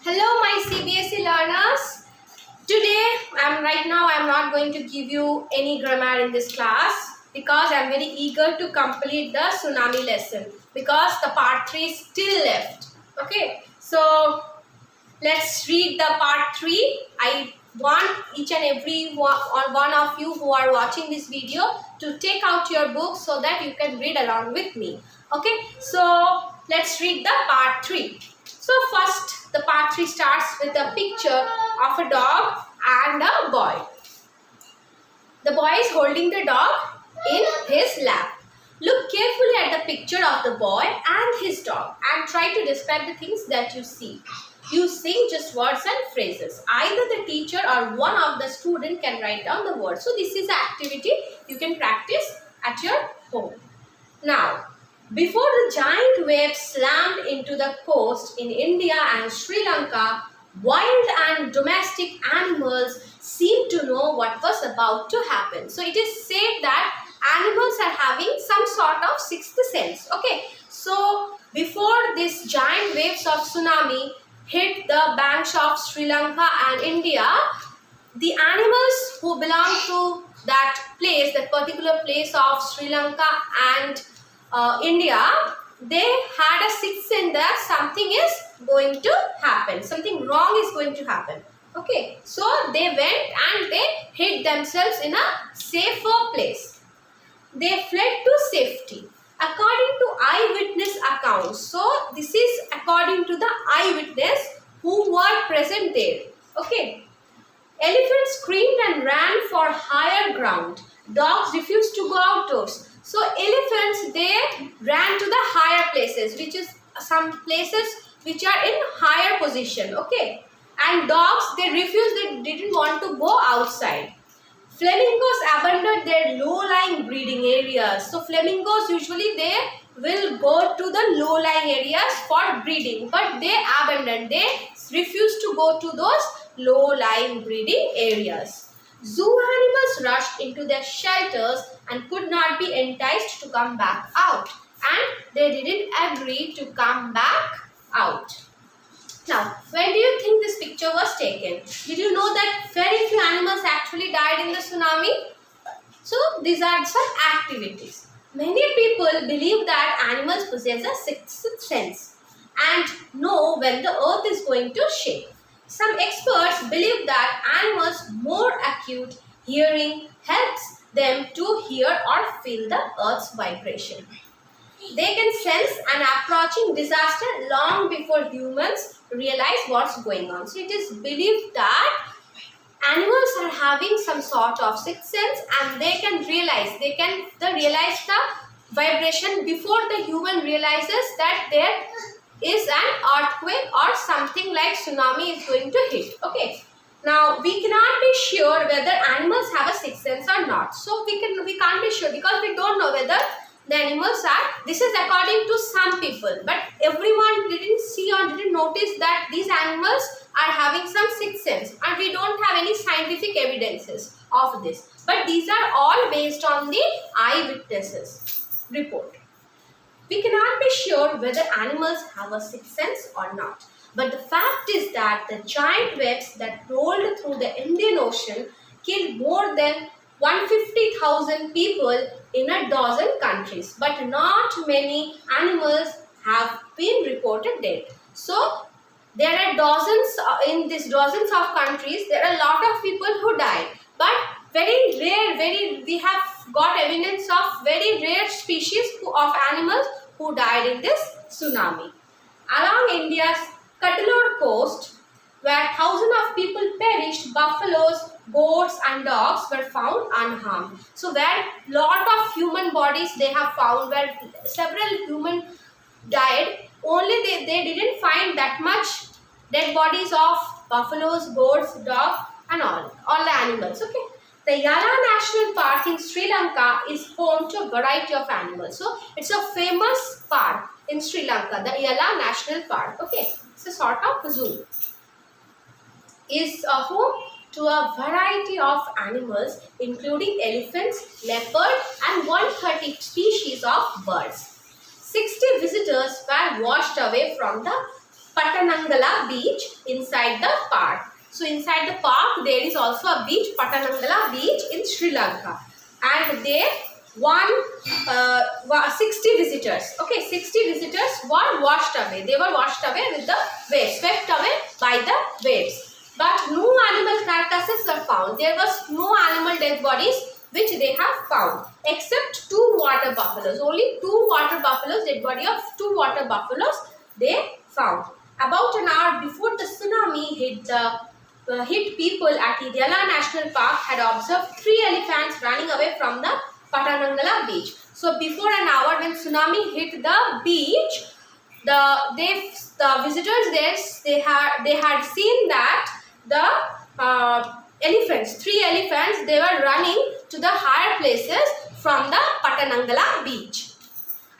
Hello, my CBSE learners. Today, I'm not going to give you any grammar in this class because I'm very eager to complete the tsunami lesson because the part 3 is still left. Okay, so let's read the part 3. I want each and every one of you who are watching this video to take out your book so that you can read along with me. Okay, so let's read the part 3. So first, the part 3 starts with a picture of a dog and a boy. The boy is holding the dog in his lap. Look carefully at the picture of the boy and his dog and try to describe the things that you see. Using just words and phrases. Either the teacher or one of the student can write down the words. So this is an activity you can practice at your home. Now, before the giant waves slammed into the coast in India and Sri Lanka, wild and domestic animals seemed to know what was about to happen. So it is said that animals are having some sort of sixth sense. Okay, so before this giant waves of tsunami hit the banks of Sri Lanka and India, the animals who belong to that place, that particular place of Sri Lanka and India, they had a sixth sense that something is going to happen, something wrong is going to happen. Okay, so they went and they hid themselves in a safer place. They fled to safety according to eyewitness accounts. So this is according to the eyewitness who were present there. Okay. Elephants screamed and ran for higher ground. Dogs refused to go outdoors. So elephants, they ran to the higher places, which is some places which are in higher position. Okay. And dogs, they refused, they didn't want to go outside. Flamingos abandoned their low-lying breeding areas. So flamingos usually they will go to the low-lying areas for breeding, but they abandoned, they refused to go to those low-lying breeding areas. Zoo animals rushed into their shelters and could not be enticed to come back out, and they didn't agree to come back out. Now, when do you think this picture was taken? Did you know that very few animals actually died in the tsunami? So, these are some activities. Many people believe that animals possess a sixth sense and know when the earth is going to shake. Some experts believe that animals' more acute hearing helps them to hear or feel the earth's vibration. They can sense an approaching disaster long before humans realize what's going on. So it is believed that animals are having some sort of sixth sense and they can realize, realize the vibration before the human realizes that there is an earthquake or something like tsunami is going to hit. Okay. Now, we cannot be sure whether animals have a sixth sense or not. So, we can't be sure because we don't know whether the animals are, this is according to some people, but everyone didn't see or didn't notice that these animals are having some sixth sense, and we don't have any scientific evidences of this. But these are all based on the eyewitnesses report. We cannot be sure whether animals have a sixth sense or not. But the fact is that the giant waves that rolled through the Indian Ocean killed more than 150,000 people in a dozen countries. But not many animals have been reported dead. So, there are dozens, in these dozens of countries, there are a lot of people who died. But very rare, we have got evidence of very rare species of animals who died in this tsunami. Along India's Cuddalore coast, where thousands of people perished, buffaloes, goats and dogs were found unharmed. So where lot of human bodies they have found, where several human died, only they didn't find that much dead bodies of buffaloes, goats, dogs and all the animals. Okay. The Yala National Park in Sri Lanka is home to a variety of animals. So, it's a famous park in Sri Lanka, the Yala National Park. Okay, it's a sort of zoo. Is a home to a variety of animals including elephants, leopards and 130 species of birds. 60 visitors were washed away from the Patanangala beach inside the park. So inside the park there is also a beach, Patanangala beach in Sri Lanka, and they 60 visitors. Okay, 60 visitors were washed away. They were washed away with the waves, swept away by the waves. But no animal carcasses were found. There was no animal dead bodies which they have found, except 2 water buffaloes. Only 2 water buffaloes, dead body of 2 water buffaloes they found. About an hour before the tsunami hit people at Idyala National Park had observed 3 elephants running away from the Patanangala beach. So before an hour when tsunami hit the beach, the visitors there, they had seen that the elephants, 3 elephants, they were running to the higher places from the Patanangala beach.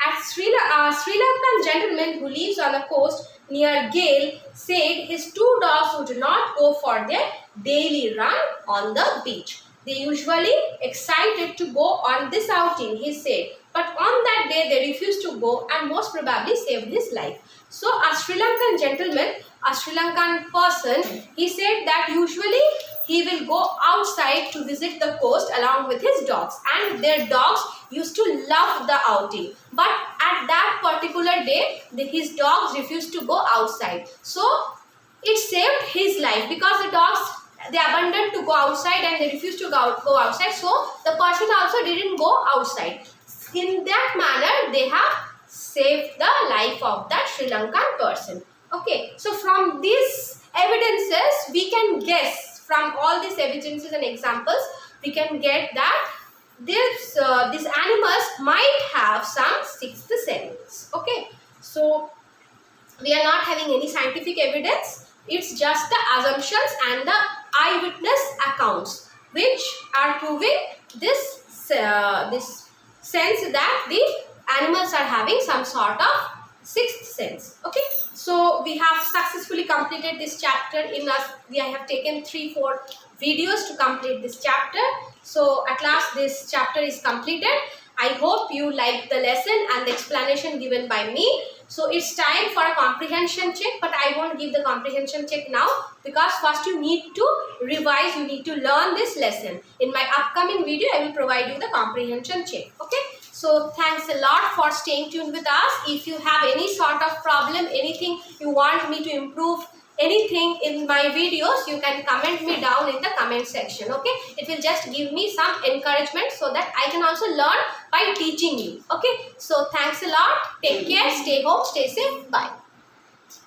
A Sri Lankan gentleman who lives on the coast near Gale said his 2 dogs would not go for their daily run on the beach. They usually excited to go on this outing, he said. But on that day they refused to go and most probably saved his life. So a Sri Lankan gentleman, a Sri Lankan person, he said that usually he will go outside to visit the coast along with his dogs, and their dogs used to love the outing. But at that particular day, his dogs refused to go outside. So it saved his life because the dogs, they abandoned to go outside and they refused to go outside. So the person also didn't go outside. In that manner, they have saved the life of that Sri Lankan person. Okay, so from these evidences, we can guess, from all these evidences and examples, we can get that these animals might have some 6th sense. Okay, so we are not having any scientific evidence. It's just the assumptions and the eyewitness accounts which are proving this sense that the animals are having some sort of 6th sense. Okay, so we have successfully completed this chapter. We have taken 3-4 videos to complete this chapter. So at last this chapter is completed. I hope you liked the lesson and the explanation given by me. So it's time for a comprehension check, but I won't give the comprehension check now because first you need to revise, you need to learn this lesson. In my upcoming video, I will provide you the comprehension check. Okay. So thanks a lot for staying tuned with us. If you have any sort of problem, anything you want me to improve, anything in my videos, you can comment me down in the comment section. Okay, it will just give me some encouragement so that I can also learn by teaching you. Okay, so thanks a lot. Take care, stay home, stay safe. Bye.